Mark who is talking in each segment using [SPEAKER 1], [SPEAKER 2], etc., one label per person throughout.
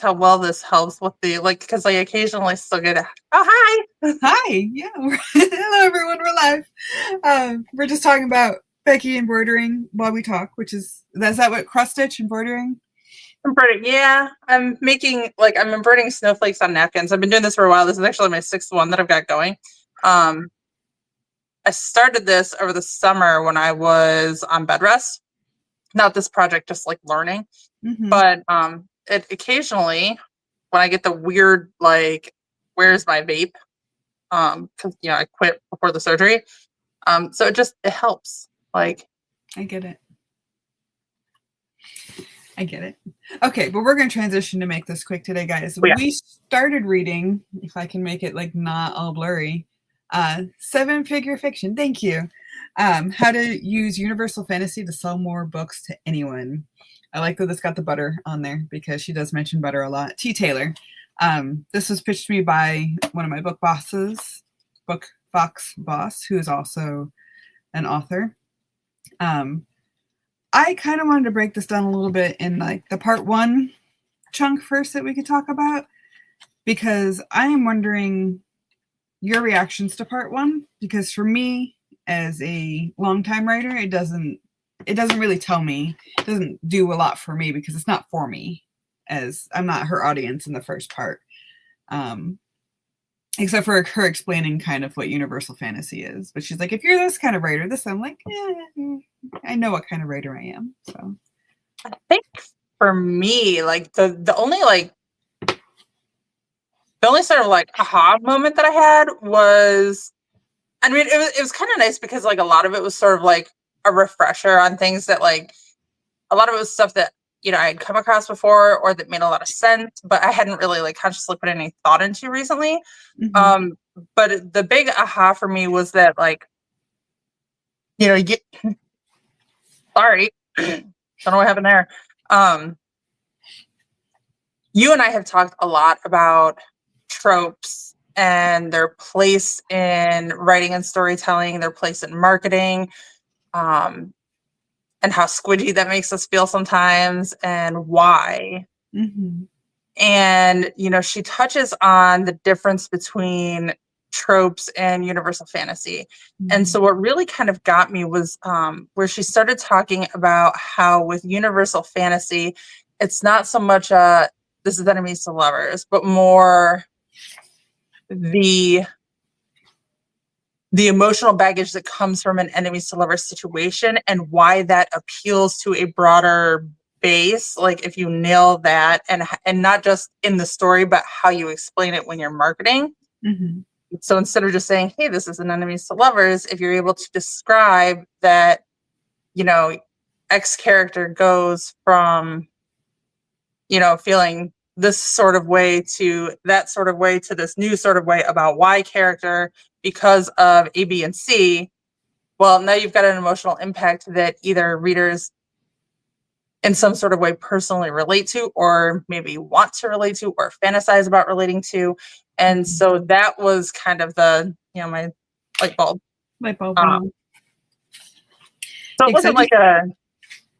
[SPEAKER 1] how well this helps with the, like, because I occasionally still get a, oh, hi.
[SPEAKER 2] Hi. Yeah. Hello, everyone. We're live. We're just talking about Becky embroidering while we talk, which is that what cross stitch embroidering?
[SPEAKER 1] Embroidering, yeah. I'm embroidering snowflakes on napkins. I've been doing this for a while. This is actually my 6th one that I've got going. I started this over the summer when I was on bed rest. Not this project, just like learning.
[SPEAKER 2] Mm-hmm.
[SPEAKER 1] But it occasionally, when I get the weird, like, where's my vape? Because I quit before the surgery. So it helps. Like,
[SPEAKER 2] I get it. Okay, but we're going to transition to make this quick today, guys.
[SPEAKER 1] yeah.
[SPEAKER 2] We started reading, if I can make it like not all blurry, 7-figure fiction. Thank you. How to use universal fantasy to sell more books to anyone. I like that it's got the butter on there because she does mention butter a lot. T. Taylor. This was pitched to me by one of my book boss, who is also an author. I kind of wanted to break this down a little bit in like the part 1 chunk first that we could talk about, because I am wondering your reactions to part 1, because for me as a longtime writer, it doesn't really tell me, it doesn't do a lot for me because it's not for me, as I'm not her audience in the first part. Except for her explaining kind of what universal fantasy is. But she's like, if you're this kind of writer, I'm like, I know what kind of writer I am. So
[SPEAKER 1] I think for me, like the only sort of like aha moment that I had was, I mean, it was kind of nice because like a lot of it was sort of like a refresher on things that, like, a lot of it was stuff that I had come across before or that made a lot of sense, but I hadn't really like consciously put any thought into recently.
[SPEAKER 2] mm-hmm.
[SPEAKER 1] But the big aha for me was that, like, sorry, don't know what happened there. You and I have talked a lot about tropes and their place in writing and storytelling, their place in marketing, and how squidgy that makes us feel sometimes, and why.
[SPEAKER 2] Mm-hmm.
[SPEAKER 1] And, she touches on the difference between tropes and universal fantasy. Mm-hmm. And so what really kind of got me was where she started talking about how with universal fantasy, it's not so much this is enemies to lovers, but more the emotional baggage that comes from an enemies to lovers situation and why that appeals to a broader base. Like, if you nail that and not just in the story, but how you explain it when you're marketing.
[SPEAKER 2] Mm-hmm.
[SPEAKER 1] So instead of just saying, hey, this is an enemies to lovers, if you're able to describe that, X character goes from, feeling this sort of way to that sort of way to this new sort of way about Y character because of A, B, and C. Well, now you've got an emotional impact that either readers in some sort of way personally relate to, or maybe want to relate to, or fantasize about relating to. And so that was kind of the, my light bulb. So it wasn't like it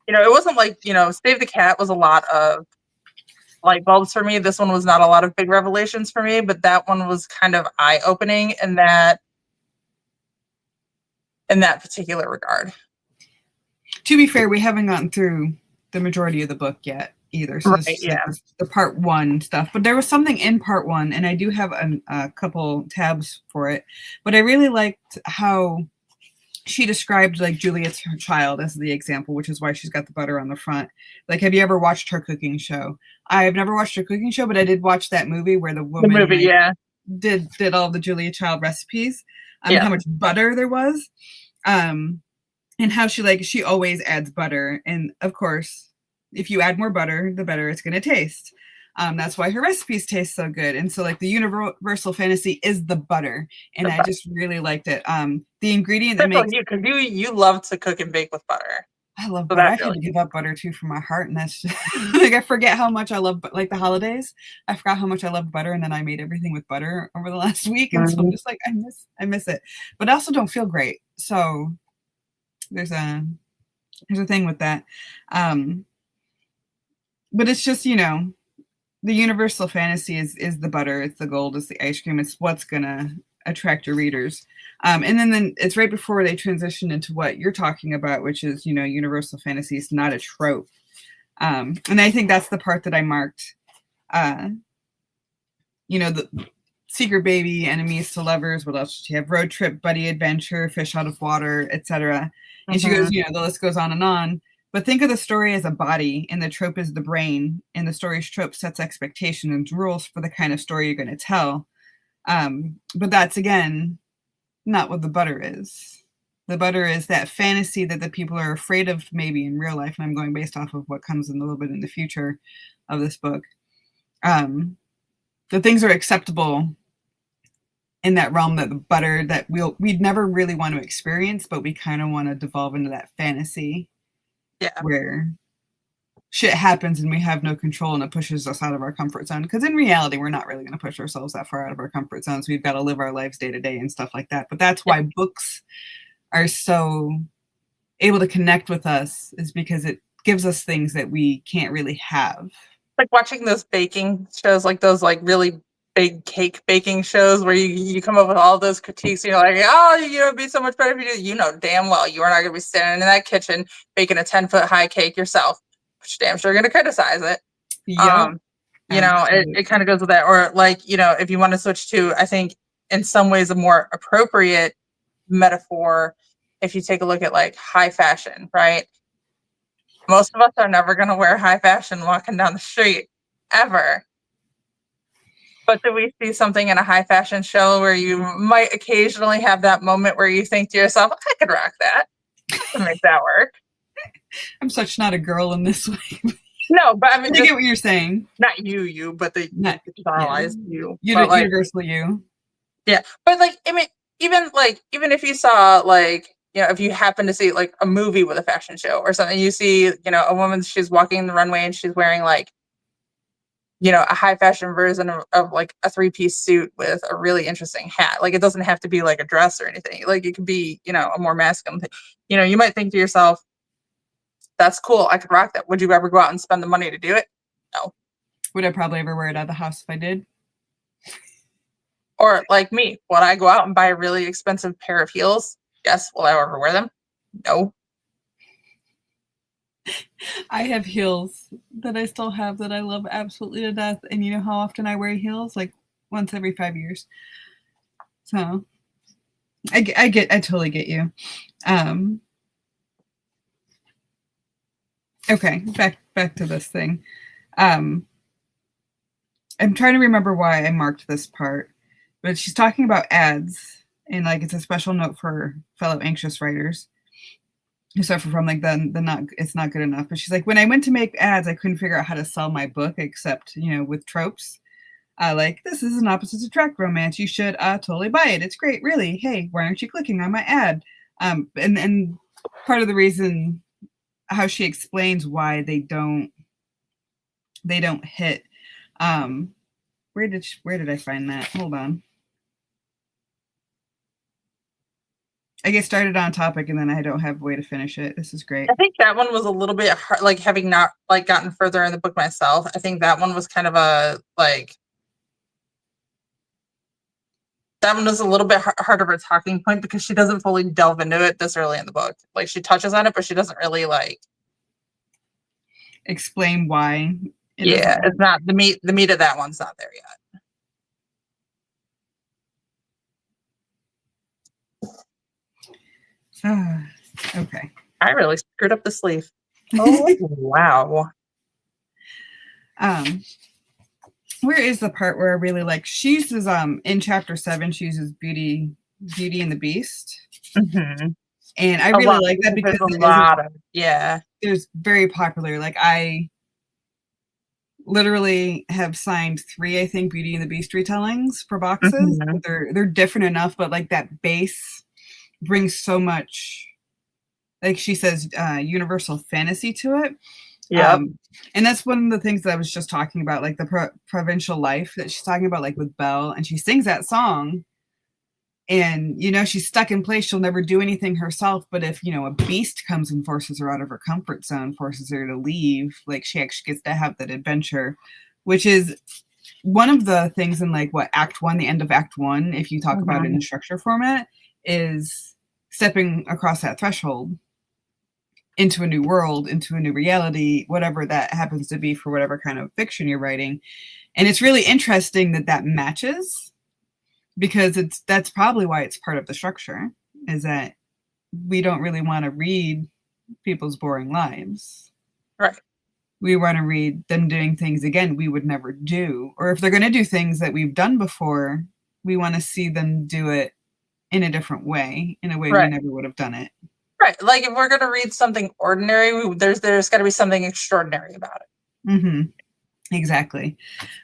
[SPEAKER 1] wasn't like, Save the Cat was a lot of light bulbs for me. This one was not a lot of big revelations for me, but that one was kind of eye-opening in that particular regard.
[SPEAKER 2] To be fair, we haven't gotten through the majority of the book yet either. So
[SPEAKER 1] right,
[SPEAKER 2] this is like the part 1 stuff. But there was something in part 1, and I do have a couple tabs for it. But I really liked how she described like Juliet's her child as the example, which is why she's got the butter on the front. Like, have you ever watched her cooking show? I have never watched her cooking show, but I did watch that movie where the woman did all the Julia Child recipes. How much butter there was. And how she always adds butter. And of course, if you add more butter, the better it's going to taste. That's why her recipes taste so good. And so like the universal fantasy is the butter. And I just really liked it. The ingredient that makes
[SPEAKER 1] you, because you love to cook and bake with butter.
[SPEAKER 2] I love butter. I had to give up butter too from my heart. And that's just like, I forget how much I love, like the holidays. I forgot how much I loved butter. And then I made everything with butter over the last week. And so I'm just like, I miss it, but I also don't feel great. So there's a thing with that. But it's just, the universal fantasy is the butter, it's the gold, it's the ice cream, it's what's gonna attract your readers. And then it's right before they transition into what you're talking about, which is, you know, universal fantasy is not a trope. And I think that's the part that I marked. You know, the secret baby, enemies to lovers, what else did she have? Road trip, buddy adventure, fish out of water, etc. And she goes, you know, the list goes on and on. But think of the story as a body, and the trope is the brain, and the story's trope sets expectations and rules for the kind of story you're going to tell. But that's, again, not what the butter is. The butter is that fantasy that the people are afraid of maybe in real life, and I'm going based off of what comes in a little bit in the future of this book. The things are acceptable in that realm, that the butter that we'd never really want to experience, but we kind of want to devolve into that fantasy. Yeah. Where shit happens and we have no control and it pushes us out of our comfort zone. Because in reality, we're not really going to push ourselves that far out of our comfort zones. We've got to live our lives day to day and stuff like that. But that's why books are so able to connect with us, is because it gives us things that we can't really have.
[SPEAKER 1] Like watching those baking shows, like those like really big cake baking shows where you come up with all those critiques and you're like, oh, you know, it'd be so much better if you do. You know damn well you are not going to be standing in that kitchen baking a 10-foot high cake yourself, which damn sure going to criticize it. Yep. You know, it kind of goes with that. Or like, you know, if you want to switch to, I think in some ways a more appropriate metaphor, if you take a look at like high fashion, right? Most of us are never going to wear high fashion walking down the street ever. But do we see something in a high fashion show where you might occasionally have that moment where you think to yourself, I could rock that. I can make that work.
[SPEAKER 2] I'm such not a girl in this way.
[SPEAKER 1] No, but I mean,
[SPEAKER 2] I get what you're saying.
[SPEAKER 1] Not you, but the generalized you.
[SPEAKER 2] Universal you.
[SPEAKER 1] Yeah. But like, I mean, even if you saw like, you know, if you happen to see like a movie with a fashion show or something, you see, you know, a woman, she's walking the runway and she's wearing like, you know, a high fashion version of like a 3-piece suit with a really interesting hat. Like it doesn't have to be like a dress or anything. Like it could be, you know, a more masculine thing. You know, you might think to yourself, that's cool, I could rock that. Would you ever go out and spend the money to do it? No.
[SPEAKER 2] Would I probably ever wear it out of the house if I did?
[SPEAKER 1] Or like me, would I go out and buy a really expensive pair of heels? Yes. Will I ever wear them? No.
[SPEAKER 2] I have heels that I still have that I love absolutely to death. And you know how often I wear heels? Like once every 5 years. So I totally get you. Okay, back to this thing. I'm trying to remember why I marked this part, but she's talking about ads, and like it's a special note for fellow anxious writers who suffer from like it's not good enough. But she's like, when I went to make ads, I couldn't figure out how to sell my book except, you know, with tropes. Like, this is an opposites attract romance. You should totally buy it. It's great, really. Hey, why aren't you clicking on my ad? And part of the reason how she explains why they don't hit. Where did I find that? Hold on. I get started on topic and then I don't have a way to finish it. This is great.
[SPEAKER 1] I think that one was a little bit hard, like having not like gotten further in the book myself. I think that one was kind of a like, that one was a little bit hard of a talking point because she doesn't fully delve into it this early in the book. Like she touches on it, but she doesn't really like
[SPEAKER 2] explain why.
[SPEAKER 1] It's not the meat of that one's not there yet.
[SPEAKER 2] Okay.
[SPEAKER 1] I really screwed up the sleeve. Oh wow.
[SPEAKER 2] Where is the part where I really like? She uses in chapter 7. She uses Beauty and the Beast, and I really like that because
[SPEAKER 1] there's a lot of
[SPEAKER 2] There's very popular. Like I literally have signed 3, I think, Beauty and the Beast retellings for boxes. They're different enough, but like that base brings so much, like she says, universal fantasy to it.
[SPEAKER 1] Yeah.
[SPEAKER 2] And that's one of the things that I was just talking about, like the provincial life that she's talking about, like with Belle, and she sings that song and, you know, she's stuck in place. She'll never do anything herself. But if, you know, a beast comes and forces her out of her comfort zone, forces her to leave, like she actually gets to have that adventure which is one of the things in like what Act 1, the end of Act 1, if you talk about it in structure format, is stepping across that threshold into a new world, into a new reality, whatever that happens to be for whatever kind of fiction you're writing. And it's really interesting that that matches, because that's probably why it's part of the structure, is that we don't really want to read people's boring lives.
[SPEAKER 1] Right.
[SPEAKER 2] We want to read them doing things, again, we would never do. Or if they're going to do things that we've done before, we want to see them do it in a different way, in a way we never would have done it.
[SPEAKER 1] Right. Like if we're going to read something ordinary, there's got to be something extraordinary about it.
[SPEAKER 2] Mm-hmm. Exactly.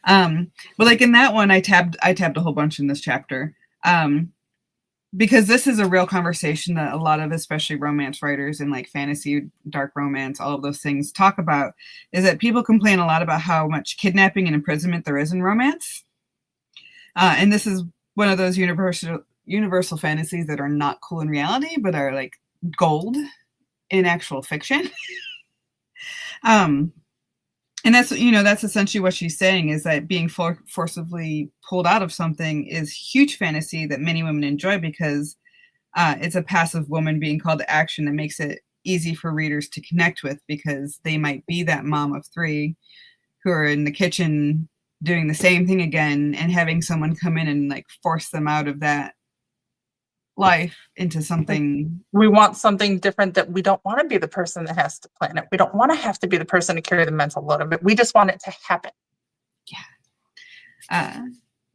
[SPEAKER 2] But like in that one, I tabbed a whole bunch in this chapter. Because this is a real conversation that a lot of, especially romance writers and like fantasy, dark romance, all of those things talk about, is that people complain a lot about how much kidnapping and imprisonment there is in romance. And this is one of those universal fantasies that are not cool in reality, but are like gold in actual fiction. And that's essentially what she's saying, is that being forcibly pulled out of something is huge fantasy that many women enjoy, because it's a passive woman being called to action that makes it easy for readers to connect with, because they might be that mom of 3 who are in the kitchen doing the same thing again, and having someone come in and like force them out of that life into something.
[SPEAKER 1] We want something different, that we don't want to be the person that has to plan it. We don't want to have to be the person to carry the mental load of it. We just want it to happen.
[SPEAKER 2] Yeah.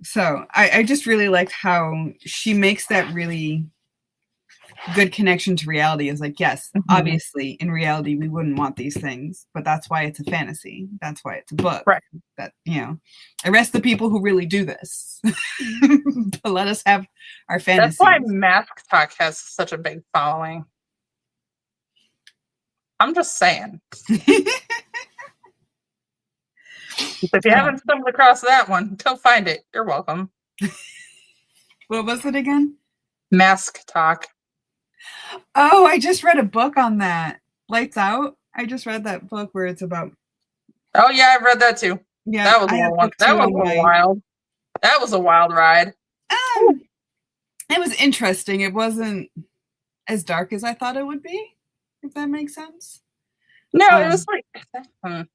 [SPEAKER 2] So I just really liked how she makes that really good connection to reality. Is like, yes, obviously in reality we wouldn't want these things, but that's why it's a fantasy. That's why it's a book.
[SPEAKER 1] Right.
[SPEAKER 2] That, arrest the people who really do this. But let us have our fantasies.
[SPEAKER 1] That's why Mask Talk has such a big following. I'm just saying. If you haven't stumbled across that one, go find it. You're welcome.
[SPEAKER 2] What was it again?
[SPEAKER 1] Mask Talk.
[SPEAKER 2] Oh, I just read a book on that. Lights Out. I just read that book where it's about.
[SPEAKER 1] Oh yeah, I've read that too.
[SPEAKER 2] Yeah,
[SPEAKER 1] that was wild. That was a wild ride.
[SPEAKER 2] It was interesting. It wasn't as dark as I thought it would be, if that makes sense.
[SPEAKER 1] No, it was like I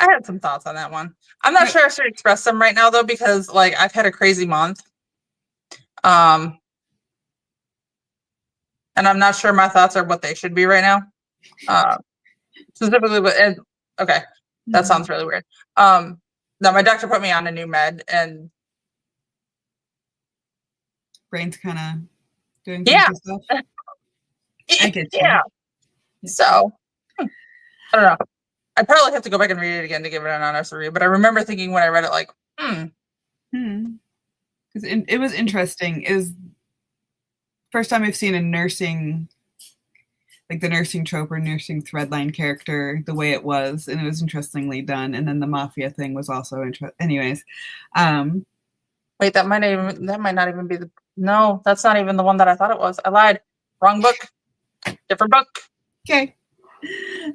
[SPEAKER 1] had some thoughts on that one. I'm not sure I should express them right now though, because like I've had a crazy month. And I'm not sure my thoughts are what they should be right now. Specifically, okay, that sounds really weird. No, my doctor put me on a new med, and
[SPEAKER 2] brain's kind of doing some stuff. I get you.
[SPEAKER 1] Yeah. So I don't know. I probably have to go back and read it again to give it an honest review. But I remember thinking when I read it, like,
[SPEAKER 2] because it was interesting. It was first time I've seen a nursing, like the nursing trope or nursing threadline character the way it was, and it was interestingly done. And then the mafia thing was also interesting. Anyways,
[SPEAKER 1] wait, that might not even be the. No, that's not even the one that I thought it was. I lied. Wrong book. Different book.
[SPEAKER 2] Okay.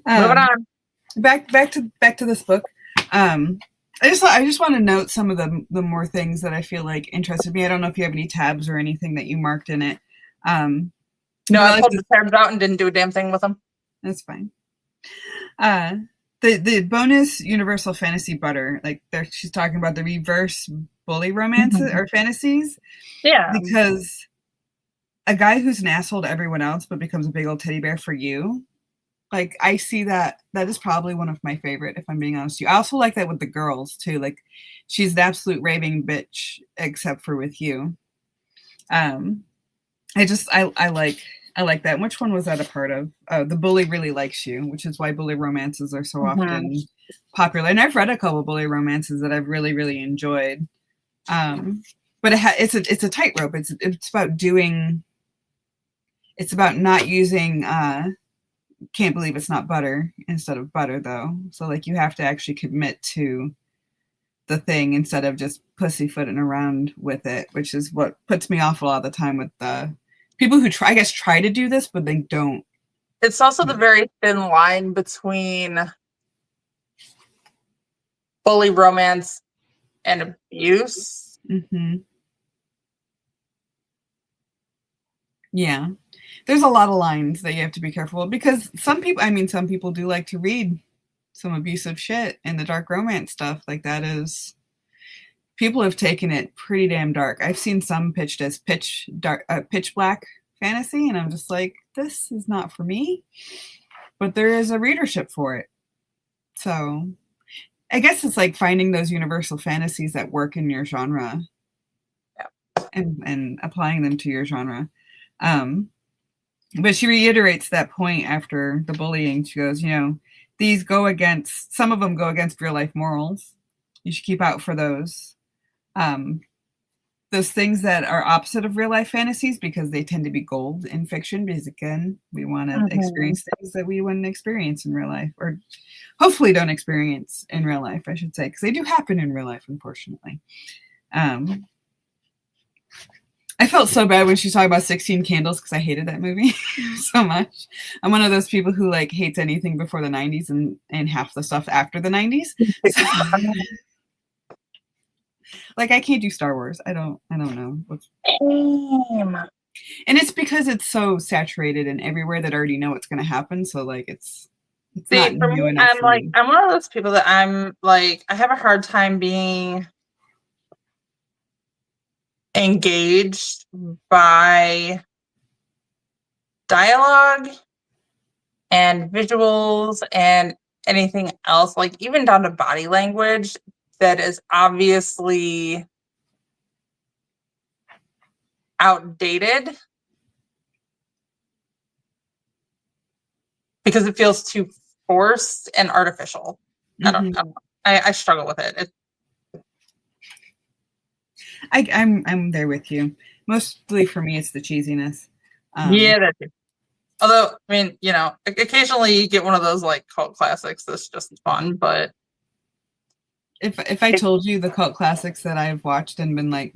[SPEAKER 1] Moving on.
[SPEAKER 2] Back to this book. I just want to note some of the more things that I feel like interested me. I don't know if you have any tabs or anything that you marked in it.
[SPEAKER 1] No, I pulled the tabs out and didn't do a damn thing with them.
[SPEAKER 2] That's fine. The bonus universal fantasy butter, like she's talking about the reverse bully romances or fantasies.
[SPEAKER 1] Yeah.
[SPEAKER 2] Because a guy who's an asshole to everyone else but becomes a big old teddy bear for you. Like, I see that is probably one of my favorite, if I'm being honest with you. I also like that with the girls too. Like, she's an absolute raving bitch, except for with you. I like that. Which one was that a part of? The bully really likes you, which is why bully romances are so often popular. And I've read a couple bully romances that I've really, really enjoyed. But it's a tightrope. It's about doing. It's about not using. Can't believe it's not butter instead of butter though. So like you have to actually commit to the thing instead of just pussyfooting around with it, which is what puts me off a lot of the time with the people who try to do this, but they don't.
[SPEAKER 1] It's also the very thin line between bully, romance, and abuse.
[SPEAKER 2] Mm-hmm. Yeah. There's a lot of lines that you have to be careful of, because some people do like to read some abusive shit and the dark romance stuff. Like, that is, people have taken it pretty damn dark. I've seen some pitched as pitch black fantasy, and I'm just like, this is not for me. But there is a readership for it. So I guess it's like finding those universal fantasies that work in your genre, and applying them to your genre. But she reiterates that point after the bullying. She goes, some of them go against real life morals. You should keep out for those. Those things that are opposite of real life fantasies, because they tend to be gold in fiction, because again, we want to experience things that we wouldn't experience in real life, or hopefully don't experience in real life, I should say, because they do happen in real life, unfortunately. I felt so bad when she talked about 16 Candles, because I hated that movie so much. I'm one of those people who like hates anything before the 90s and half the stuff after the 90s. So, like, I can't do Star Wars. I don't know. And it's because it's so saturated and everywhere that I already know what's going to happen. So like, it's not new enough for me.
[SPEAKER 1] I'm one of those people that I'm like, I have a hard time being engaged by dialogue and visuals and anything else, like even down to body language that is obviously outdated, because it feels too forced and artificial. I don't know. I struggle with it.
[SPEAKER 2] I'm there with you. Mostly for me, it's the cheesiness.
[SPEAKER 1] Yeah, that too. Although, I mean, occasionally you get one of those like cult classics that's just fun. But
[SPEAKER 2] if I told you the cult classics that I've watched and been like,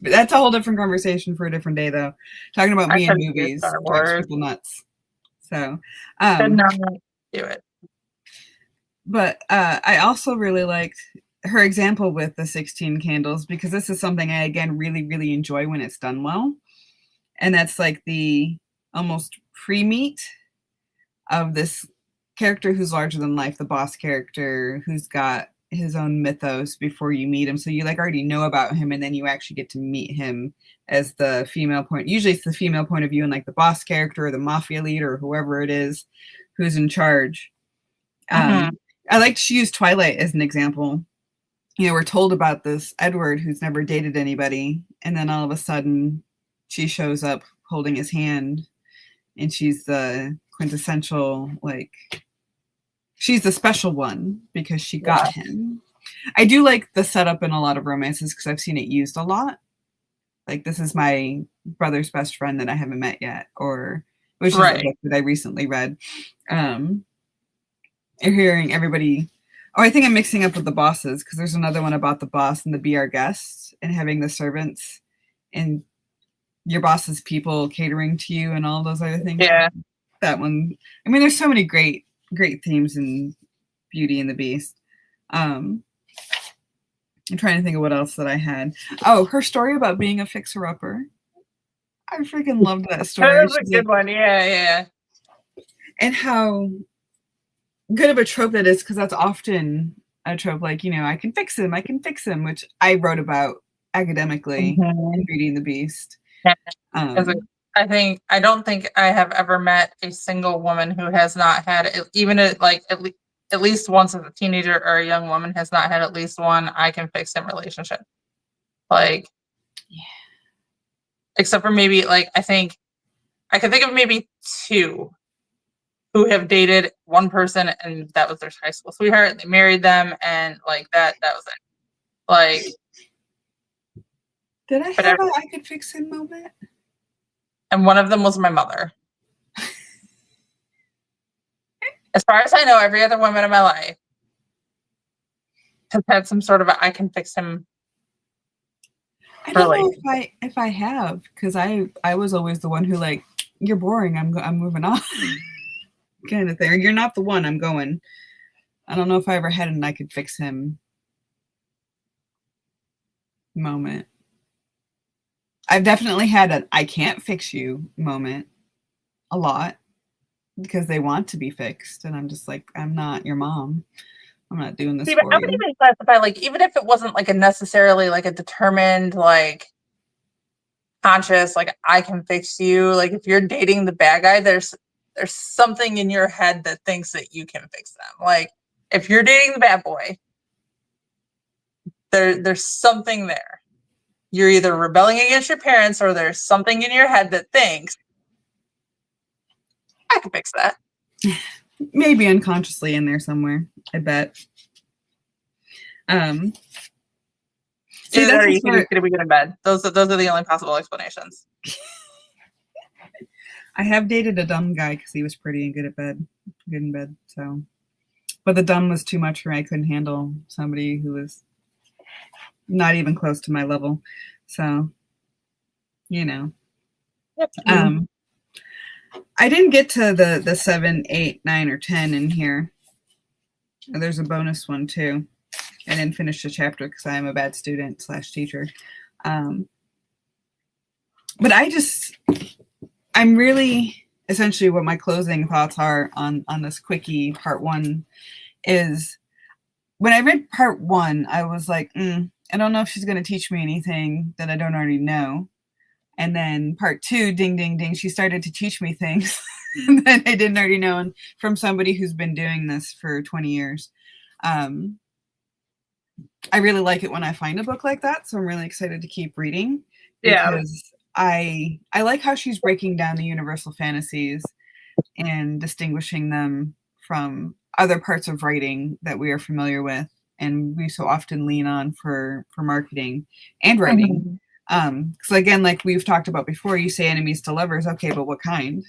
[SPEAKER 2] that's a whole different conversation for a different day, though. Talking about me and movies drives people nuts. So,
[SPEAKER 1] could not do it.
[SPEAKER 2] But I also really liked her example with the 16 Candles, because this is something I, again, really, really enjoy when it's done well. And that's like the almost pre-meet of this character who's larger than life, the boss character who's got his own mythos before you meet him. So you like already know about him, and then you actually get to meet him as the female point. Usually it's the female point of view, and like the boss character or the mafia leader or whoever it is who's in charge. I like to use Twilight as an example. We're told about this Edward who's never dated anybody, and then all of a sudden she shows up holding his hand, and she's the quintessential, like, she's the special one because she got him. I do like the setup in a lot of romances because I've seen it used a lot. Like, this is my brother's best friend that I haven't met yet, or which is a book that I recently read. You're hearing everybody. Oh, I think I'm mixing up with the bosses, because there's another one about the boss and the be our guests and having the servants and your boss's people catering to you and all those other things.
[SPEAKER 1] Yeah.
[SPEAKER 2] That one. I mean, there's so many great themes in Beauty and the Beast. I'm trying to think of what else that I had. Oh, her story about being a fixer-upper. I freaking loved that story.
[SPEAKER 1] That was a good one. Yeah.
[SPEAKER 2] And how good of a trope that is, because that's often a trope, like, I can fix him, which I wrote about academically in Beauty and the Beast.
[SPEAKER 1] I don't think I have ever met a single woman who has not had, even at least once as a teenager or a young woman, has not had at least one I can fix him relationship. Like, except for maybe, like, I can think of maybe two who have dated one person and that was their high school sweetheart. They married them, and like that was it. Like,
[SPEAKER 2] did I have a I could fix him moment?
[SPEAKER 1] And one of them was my mother. As far as I know, every other woman in my life has had some sort of I can fix him.
[SPEAKER 2] I don't know if I have, because I was always the one who, like, you're boring, I'm moving on kind of thing. Or, you're not the one, I'm going. I don't know if I ever had an I could fix him moment. I've definitely had an I can't fix you moment a lot because they want to be fixed. And I'm just like, I'm not your mom. I'm not doing this
[SPEAKER 1] See, but
[SPEAKER 2] for
[SPEAKER 1] I would
[SPEAKER 2] you.
[SPEAKER 1] even classify, like, even if it wasn't like a necessarily like a determined, like conscious, like I can fix you. Like if you're dating the bad guy, there's something in your head that thinks that you can fix them. Like if you're dating the bad boy, there's something there. You're either rebelling against your parents or there's something in your head that thinks I can fix that.
[SPEAKER 2] Maybe unconsciously in there somewhere, I bet. See,
[SPEAKER 1] Either you think
[SPEAKER 2] where
[SPEAKER 1] he's gonna be good in bed. Those are the only possible explanations.
[SPEAKER 2] I have dated a dumb guy because he was pretty and good in bed. So, but the dumb was too much for me. I couldn't handle somebody who was not even close to my level. So, you know.
[SPEAKER 1] Yep.
[SPEAKER 2] I didn't get to the 7, 8, 9, or 10 in here. There's a bonus one too. I didn't finish the chapter because I am a bad student / teacher. But I'm really essentially what my closing thoughts are on this quickie part 1 is when I read part 1, I was like, I don't know if she's going to teach me anything that I don't already know. And then part 2, ding, ding, ding, she started to teach me things that I didn't already know, and from somebody who's been doing this for 20 years. I really like it when I find a book like that, so I'm really excited to keep reading because I like how she's breaking down the universal fantasies and distinguishing them from other parts of writing that we are familiar with and we so often lean on for marketing and writing. So again, like we've talked about before, you say enemies to lovers, okay, but what kind?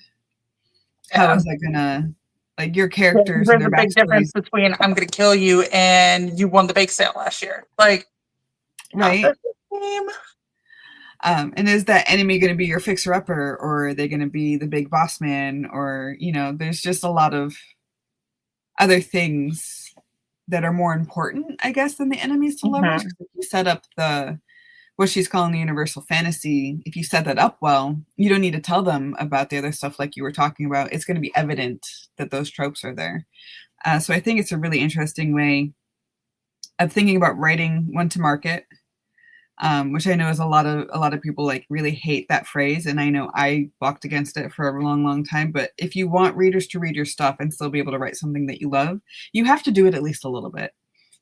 [SPEAKER 2] How is that gonna, like, your characters and
[SPEAKER 1] There's
[SPEAKER 2] their
[SPEAKER 1] a big difference
[SPEAKER 2] backstories,
[SPEAKER 1] between I'm gonna kill you and you won the bake sale last year. Like,
[SPEAKER 2] right?
[SPEAKER 1] not the same.
[SPEAKER 2] And is that enemy going to be your fixer-upper, or are they going to be the big boss man? Or, there's just a lot of other things that are more important, I guess, than the enemies to lovers. If you set up what she's calling the universal fantasy, if you set that up well, you don't need to tell them about the other stuff like you were talking about. It's going to be evident that those tropes are there. So I think it's a really interesting way of thinking about writing one to market. Which I know is a lot of people like really hate that phrase, and I know I walked against it for a long time. But if you want readers to read your stuff and still be able to write something that you love, you have to do it at least a little bit.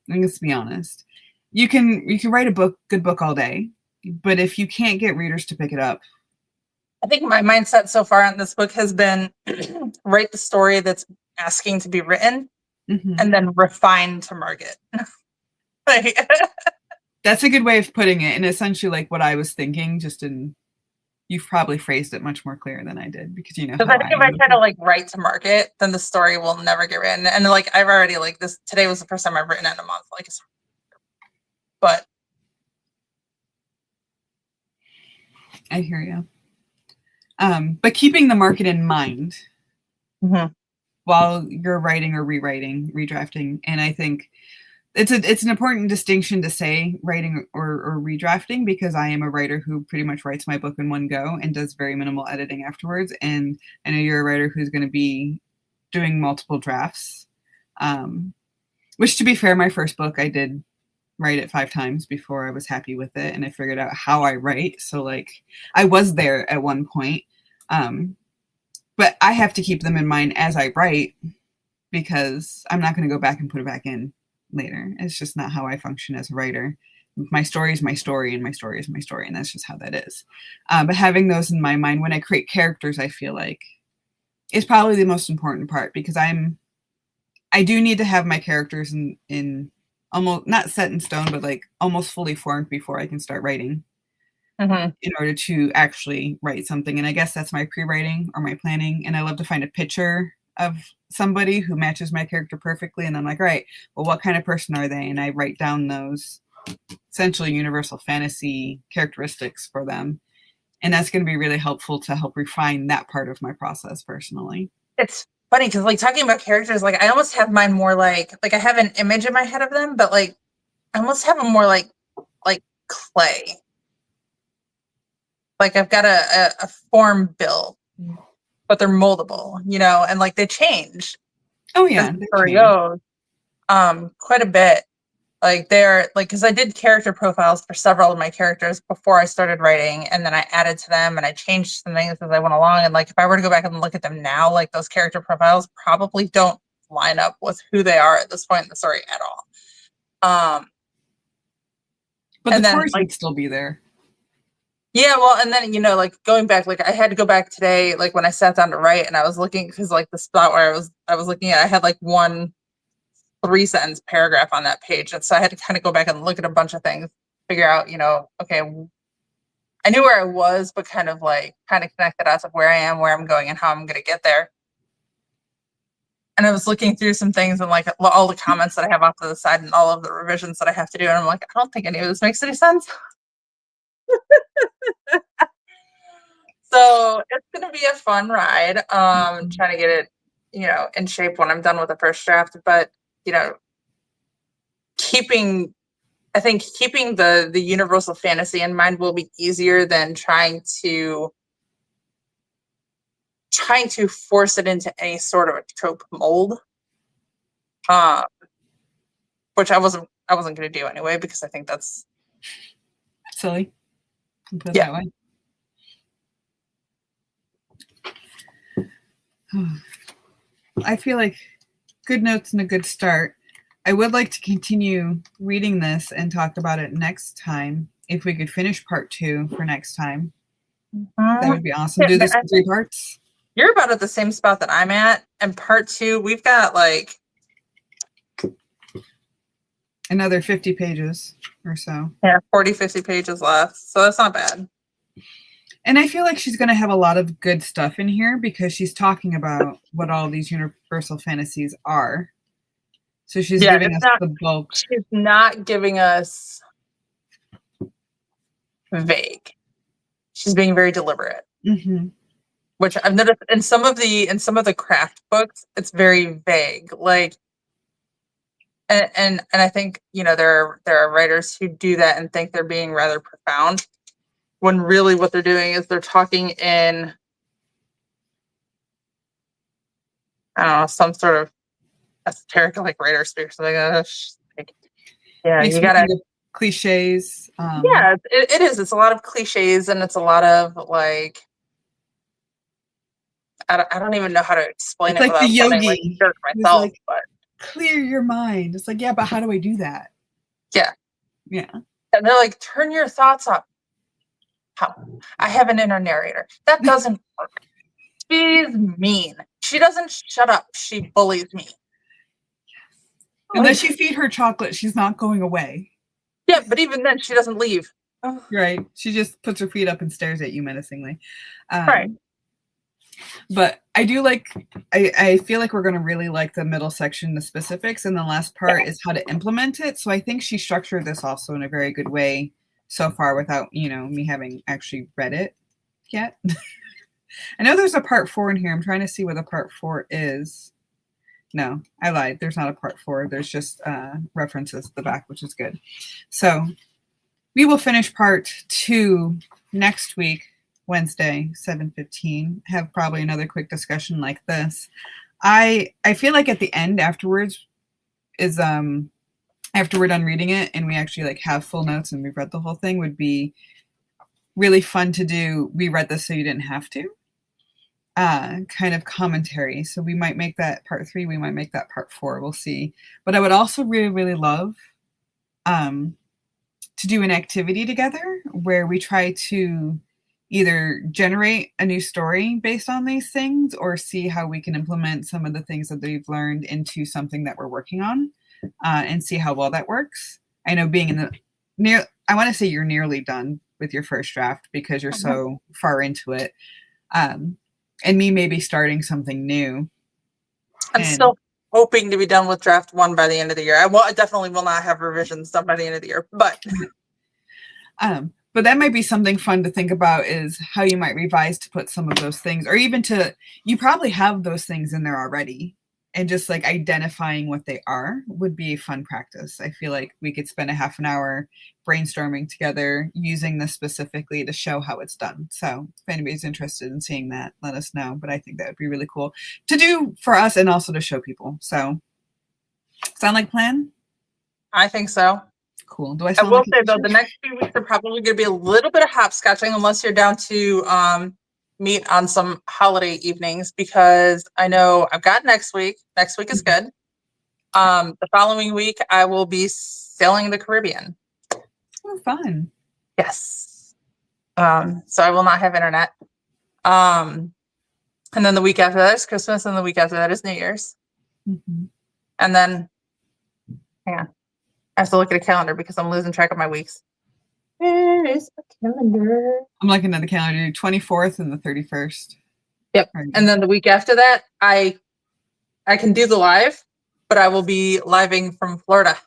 [SPEAKER 2] Let's be honest. You can write a good book all day, but if you can't get readers to pick it up,
[SPEAKER 1] I think my mindset so far on this book has been write the story that's asking to be written, and then refine to market. Like,
[SPEAKER 2] that's a good way of putting it, and essentially like what I was thinking. You've probably phrased it much more clear than I did because
[SPEAKER 1] I think if I try to like write to market, then the story will never get written. And like I've already like this today was the first time I've written in a month. Like, but
[SPEAKER 2] I hear you. But keeping the market in mind while you're writing or rewriting, redrafting, and I think it's an important distinction to say writing or redrafting, because I am a writer who pretty much writes my book in one go and does very minimal editing afterwards. And I know you're a writer who's going to be doing multiple drafts, which, to be fair, my first book, I did write it 5 times before I was happy with it. And I figured out how I write. So like I was there at one point. But I have to keep them in mind as I write, because I'm not going to go back and put it back in later. It's just not how I function as a writer. My story is my story, and my story is my story, and that's just how that is. But having those in my mind when I create characters, I feel like is probably the most important part, because I do need to have my characters in almost not set in stone, but like almost fully formed before I can start writing. In order to actually write something. And I guess that's my pre-writing or my planning. And I love to find a picture of somebody who matches my character perfectly. And I'm like, all right, well, what kind of person are they? And I write down those essentially universal fantasy characteristics for them. And that's going to be really helpful to help refine that part of my process personally.
[SPEAKER 1] it's funny because like talking about characters, like I almost have mine more like I have an image in my head of them, but like I almost have them more like clay. Like I've got a form built, but they're moldable, you know, and like they change
[SPEAKER 2] Oh
[SPEAKER 1] as
[SPEAKER 2] yeah,
[SPEAKER 1] the
[SPEAKER 2] they
[SPEAKER 1] story
[SPEAKER 2] change.
[SPEAKER 1] goes, quite a bit. Like they're like, because I did character profiles for several of my characters before I started writing, and then I added to them and I changed some things as I went along. And like if I were to go back and look at them now, like those character profiles probably don't line up with who they are at this point in the story at all.
[SPEAKER 2] But
[SPEAKER 1] And
[SPEAKER 2] the
[SPEAKER 1] then
[SPEAKER 2] core
[SPEAKER 1] like
[SPEAKER 2] should still be there.
[SPEAKER 1] yeah, well, and then you know, like going back, like I had to go back today, like when I sat down to write, and I was looking because like the spot where I was looking at, I had like one 3 sentence paragraph on that page, and so I had to kind of go back and look at a bunch of things, figure out, you know, okay, I knew where I was, but kind of connect the dots of where I am, where I'm going, and how I'm going to get there. And I was looking through some things and like all the comments that I have off to the side and all of the revisions that I have to do, and I'm like, I don't think any of this makes any sense. So it's going to be a fun ride. Trying to get it, you know, in shape when I'm done with the first draft. But you know, I think keeping the universal fantasy in mind will be easier than trying to force it into any sort of a trope mold. Which I wasn't going to do anyway because I think that's
[SPEAKER 2] silly. Put it
[SPEAKER 1] yeah.
[SPEAKER 2] that way. I feel like good notes and a good start. I would like to continue reading this and talk about it next time. If we could finish part 2 for next time, that would be awesome. Do this in 3 parts.
[SPEAKER 1] You're about at the same spot that I'm at. And part 2, we've got like
[SPEAKER 2] another 50 pages or so.
[SPEAKER 1] Yeah, 40, 50 pages left. So that's not bad.
[SPEAKER 2] And I feel like she's going to have a lot of good stuff in here because she's talking about what all these universal fantasies are. So she's giving us the bulk.
[SPEAKER 1] She's not giving us vague. She's being very deliberate.
[SPEAKER 2] Mm-hmm.
[SPEAKER 1] Which I've noticed in some of the craft books, it's very vague. Like, and I think, you know, there are writers who do that and think they're being rather profound, when really what they're doing is they're talking in, I don't know, some sort of esoteric like writer speak or something. Yeah, you gotta
[SPEAKER 2] cliches.
[SPEAKER 1] Yeah, it is. It's a lot of cliches, and it's a lot of like I don't even know how to explain
[SPEAKER 2] it's
[SPEAKER 1] it
[SPEAKER 2] like
[SPEAKER 1] without
[SPEAKER 2] the
[SPEAKER 1] sounding like
[SPEAKER 2] yogi
[SPEAKER 1] a jerk myself.
[SPEAKER 2] Like, but clear your mind. It's like, yeah, but how do I do that?
[SPEAKER 1] Yeah.
[SPEAKER 2] Yeah.
[SPEAKER 1] And they're like, turn your thoughts up. How? I have an inner narrator. That doesn't work. She's mean. She doesn't shut up. She bullies me.
[SPEAKER 2] Unless you feed her chocolate, she's not going away.
[SPEAKER 1] Yeah, but even then, she doesn't leave.
[SPEAKER 2] Right. She just puts her feet up and stares at you menacingly.
[SPEAKER 1] Right.
[SPEAKER 2] But I do like, I feel like we're going to really like the middle section, the specifics, and the last part is how to implement it. So I think she structured this also in a very good way so far without, you know, me having actually read it yet. I know there's a part 4 in here. I'm trying to see what the part 4 is. No, I lied. There's not a part 4. There's just references at the back, which is good. So we will finish part 2 next week, Wednesday, 7:15. Have probably another quick discussion like this. I feel like at the end afterwards is after we're done reading it and we actually like have full notes and we've read the whole thing, would be really fun to do. We read this so you didn't have to. Kind of commentary. So we might make that part 3. We might make that part 4. We'll see. But I would also really, really love to do an activity together where we try to either generate a new story based on these things or see how we can implement some of the things that we've learned into something that we're working on and see how well that works. I know being in the I want to say you're nearly done with your first draft because you're so far into it. And me maybe starting something new.
[SPEAKER 1] I'm still hoping to be done with draft 1 by the end of the year. I definitely will not have revisions done by the end of the year, but
[SPEAKER 2] But that might be something fun to think about, is how you might revise to put some of those things, or even you probably have those things in there already, and just like identifying what they are would be a fun practice. I feel like we could spend a half an hour brainstorming together using this specifically to show how it's done. So if anybody's interested in seeing that, let us know. But I think that would be really cool to do for us and also to show people. So sound like a plan?
[SPEAKER 1] I think so.
[SPEAKER 2] Cool. Do I
[SPEAKER 1] I
[SPEAKER 2] sound
[SPEAKER 1] will
[SPEAKER 2] like a
[SPEAKER 1] say though,
[SPEAKER 2] teacher?
[SPEAKER 1] the next few weeks are probably going to be a little bit of hopscotching unless you're down to meet on some holiday evenings, because I know I've got next week. Next week is good. The following week I will be sailing the Caribbean.
[SPEAKER 2] Oh, fun.
[SPEAKER 1] Yes. So I will not have internet. And then the week after that is Christmas, and the week after that is New Year's.
[SPEAKER 2] Mm-hmm.
[SPEAKER 1] And then, hang on, I have to look at a calendar because I'm losing track of my weeks. Where is the calendar?
[SPEAKER 2] I'm looking at the calendar, 24th and the 31st.
[SPEAKER 1] Yep.
[SPEAKER 2] Right.
[SPEAKER 1] And then the week after that, I can do the live, but I will be living from Florida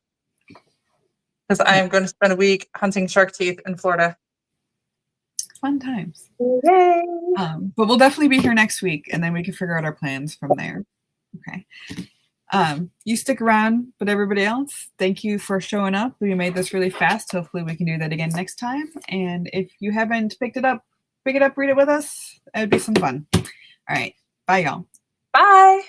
[SPEAKER 1] because I am going to spend a week hunting shark teeth in Florida.
[SPEAKER 2] Fun times.
[SPEAKER 1] Yay!
[SPEAKER 2] But we'll definitely be here next week, and then we can figure out our plans from there. Okay. You stick around, but everybody else, thank you for showing up. We made this really fast. Hopefully we can do that again next time. And if you haven't picked it up, pick it up, read it with us. It would be some fun. All right. Bye, y'all.
[SPEAKER 1] Bye.